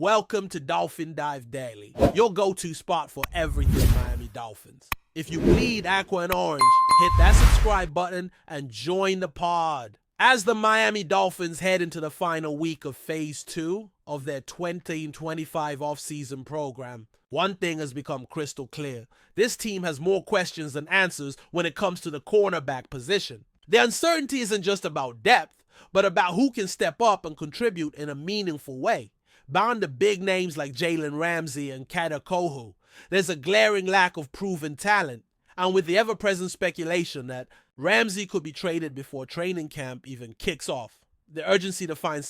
Welcome to Dolphin Dive Daily, your go-to spot for everything Miami Dolphins. If you bleed aqua and orange, hit that subscribe button and join the pod. As the Miami Dolphins head into the final week of Phase 2 of their 2025 offseason program, one thing has become crystal clear. This team has more questions than answers when it comes to the cornerback position. The uncertainty isn't just about depth, but about who can step up and contribute in a meaningful way. Beyond the big names like Jalen Ramsey and Kata Kohu, there's a glaring lack of proven talent. And with the ever-present speculation that Ramsey could be traded before training camp even kicks off, the urgency to find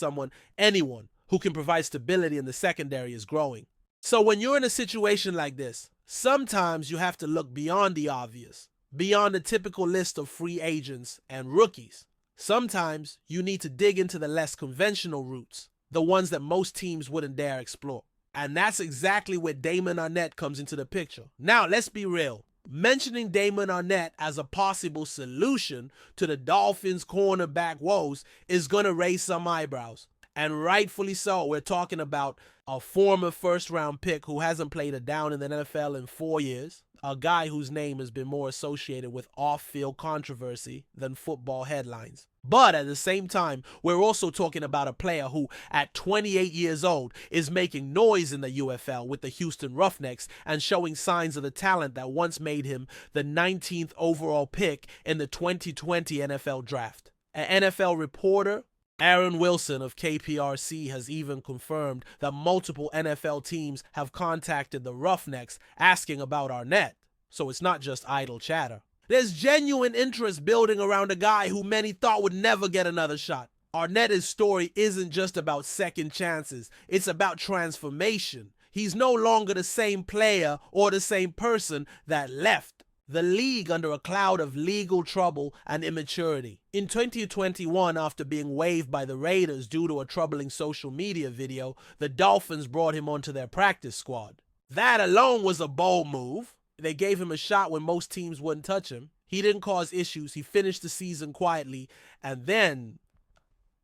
anyone, who can provide stability in the secondary is growing. So when you're in a situation like this, sometimes you have to look beyond the obvious, beyond the typical list of free agents and rookies. Sometimes you need to dig into the less conventional routes, the ones that most teams wouldn't dare explore. And that's exactly where Damon Arnette comes into the picture. Now, let's be real. Mentioning Damon Arnette as a possible solution to the Dolphins' cornerback woes is going to raise some eyebrows. And rightfully so. We're talking about a former first-round pick who hasn't played a down in the NFL in 4 years, a guy whose name has been more associated with off-field controversy than football headlines. But at the same time, we're also talking about a player who, at 28 years old, is making noise in the UFL with the Houston Roughnecks and showing signs of the talent that once made him the 19th overall pick in the 2020 NFL Draft. An NFL reporter, Aaron Wilson of KPRC, has even confirmed that multiple NFL teams have contacted the Roughnecks asking about Arnette. So it's not just idle chatter. There's genuine interest building around a guy who many thought would never get another shot. Arnette's story isn't just about second chances, it's about transformation. He's no longer the same player or the same person that left the league under a cloud of legal trouble and immaturity. In 2021, after being waived by the Raiders due to a troubling social media video, the Dolphins brought him onto their practice squad. That alone was a bold move. They gave him a shot when most teams wouldn't touch him. He didn't cause issues. He finished the season quietly. And then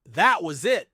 that was it.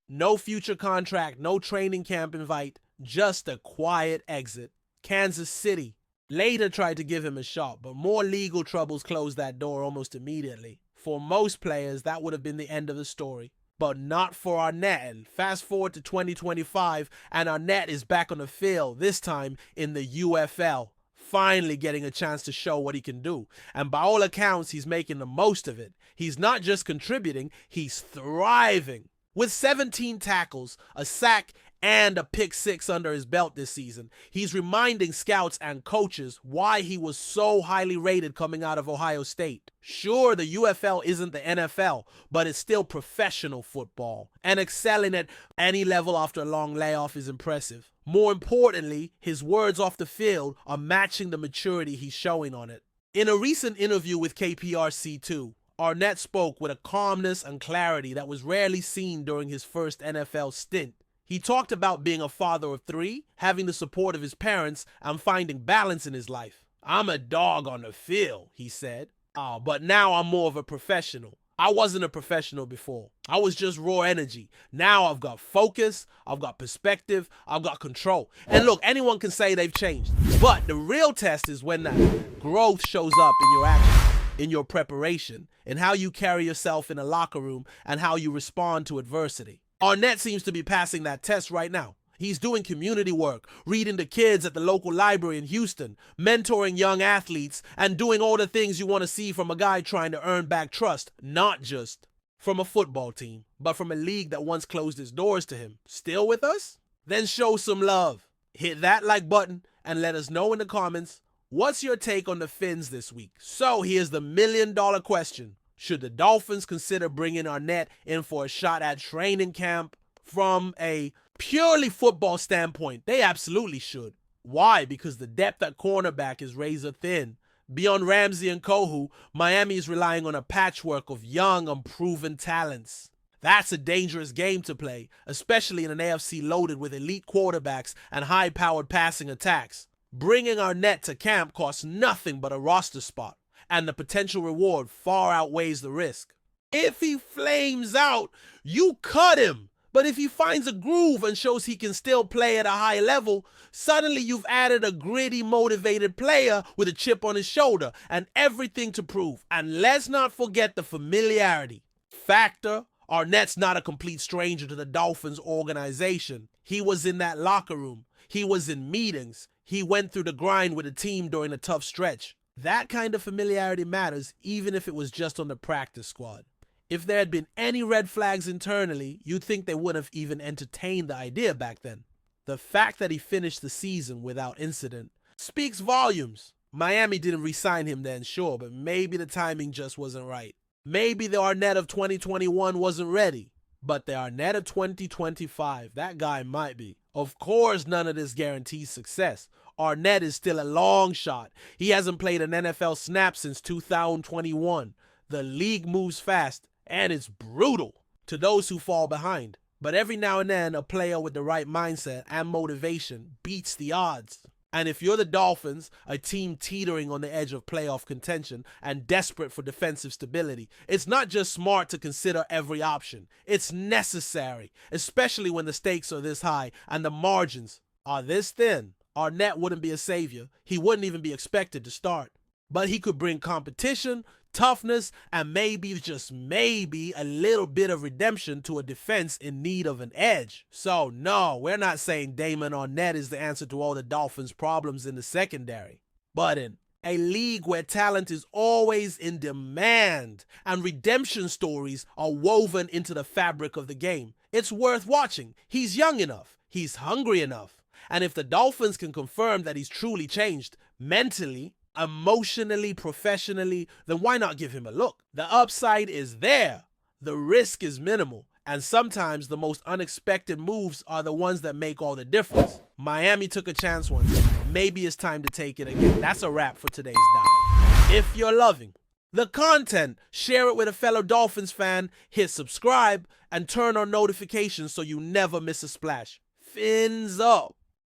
No future contract, no training camp invite, just a quiet exit. Kansas City later tried to give him a shot, but more legal troubles closed that door almost immediately. For most players, that would have been the end of the story. But not for Arnette. And fast forward to 2025, and Arnette is back on the field, this time in the UFL. Finally getting a chance to show what he can do. And by all accounts, he's making the most of it. He's not just contributing, he's thriving. With 17 tackles, a sack, and a pick six under his belt this season, he's reminding scouts and coaches why he was so highly rated coming out of Ohio State. Sure, the UFL isn't the NFL, but it's still professional football, and excelling at any level after a long layoff is impressive. More importantly, his words off the field are matching the maturity he's showing on it. In a recent interview with KPRC2, Arnette spoke with a calmness and clarity that was rarely seen during his first NFL stint. He talked about being a father of 3, having the support of his parents, and finding balance in his life. "I'm a dog on the field," he said. But now I'm more of a professional. I wasn't a professional before. I was just raw energy. Now I've got focus, I've got perspective, I've got control. And look, anyone can say they've changed. But the real test is when that growth shows up in your actions, in your preparation, in how you carry yourself in a locker room, and how you respond to adversity. Arnette seems to be passing that test right now. He's doing community work, reading to kids at the local library in Houston, mentoring young athletes, and doing all the things you want to see from a guy trying to earn back trust, not just from a football team, but from a league that once closed its doors to him. Still with us? Then show some love. Hit that like button and let us know in the comments, what's your take on the Fins this week? So here's the million-dollar question. Should the Dolphins consider bringing Arnette in for a shot at training camp? From a purely football standpoint, they absolutely should. Why? Because the depth at cornerback is razor thin. Beyond Ramsey and Kohu, Miami is relying on a patchwork of young, unproven talents. That's a dangerous game to play, especially in an AFC loaded with elite quarterbacks and high-powered passing attacks. Bringing Arnette to camp costs nothing but a roster spot, and the potential reward far outweighs the risk. If he flames out, you cut him. But if he finds a groove and shows he can still play at a high level, suddenly you've added a gritty, motivated player with a chip on his shoulder and everything to prove. And let's not forget the familiarity factor. Arnett's not a complete stranger to the Dolphins organization. He was in that locker room. He was in meetings. He went through the grind with the team during a tough stretch. That kind of familiarity matters, even if it was just on the practice squad. If there had been any red flags internally, you'd think they wouldn't have even entertained the idea back then. The fact that he finished the season without incident speaks volumes. Miami didn't re-sign him then, sure, but maybe the timing just wasn't right. Maybe the Arnett of 2021 wasn't ready, but the Arnett of 2025, that guy might be. Of course, none of this guarantees success. Arnett is still a long shot. He hasn't played an NFL snap since 2021. The league moves fast, and it's brutal to those who fall behind. But every now and then, a player with the right mindset and motivation beats the odds. And if you're the Dolphins, a team teetering on the edge of playoff contention and desperate for defensive stability, it's not just smart to consider every option. It's necessary, especially when the stakes are this high and the margins are this thin. Arnett wouldn't be a savior. He wouldn't even be expected to start. But he could bring competition, toughness, and maybe, just maybe, a little bit of redemption to a defense in need of an edge. So no, we're not saying Damon Arnett is the answer to all the Dolphins' problems in the secondary. But in a league where talent is always in demand and redemption stories are woven into the fabric of the game, it's worth watching. He's young enough. He's hungry enough. And if the Dolphins can confirm that he's truly changed mentally, emotionally, professionally, then why not give him a look? The upside is there. The risk is minimal. And sometimes the most unexpected moves are the ones that make all the difference. Miami took a chance once. Maybe it's time to take it again. That's a wrap for today's dive. If you're loving the content, share it with a fellow Dolphins fan, hit subscribe, and turn on notifications so you never miss a splash. Fins up.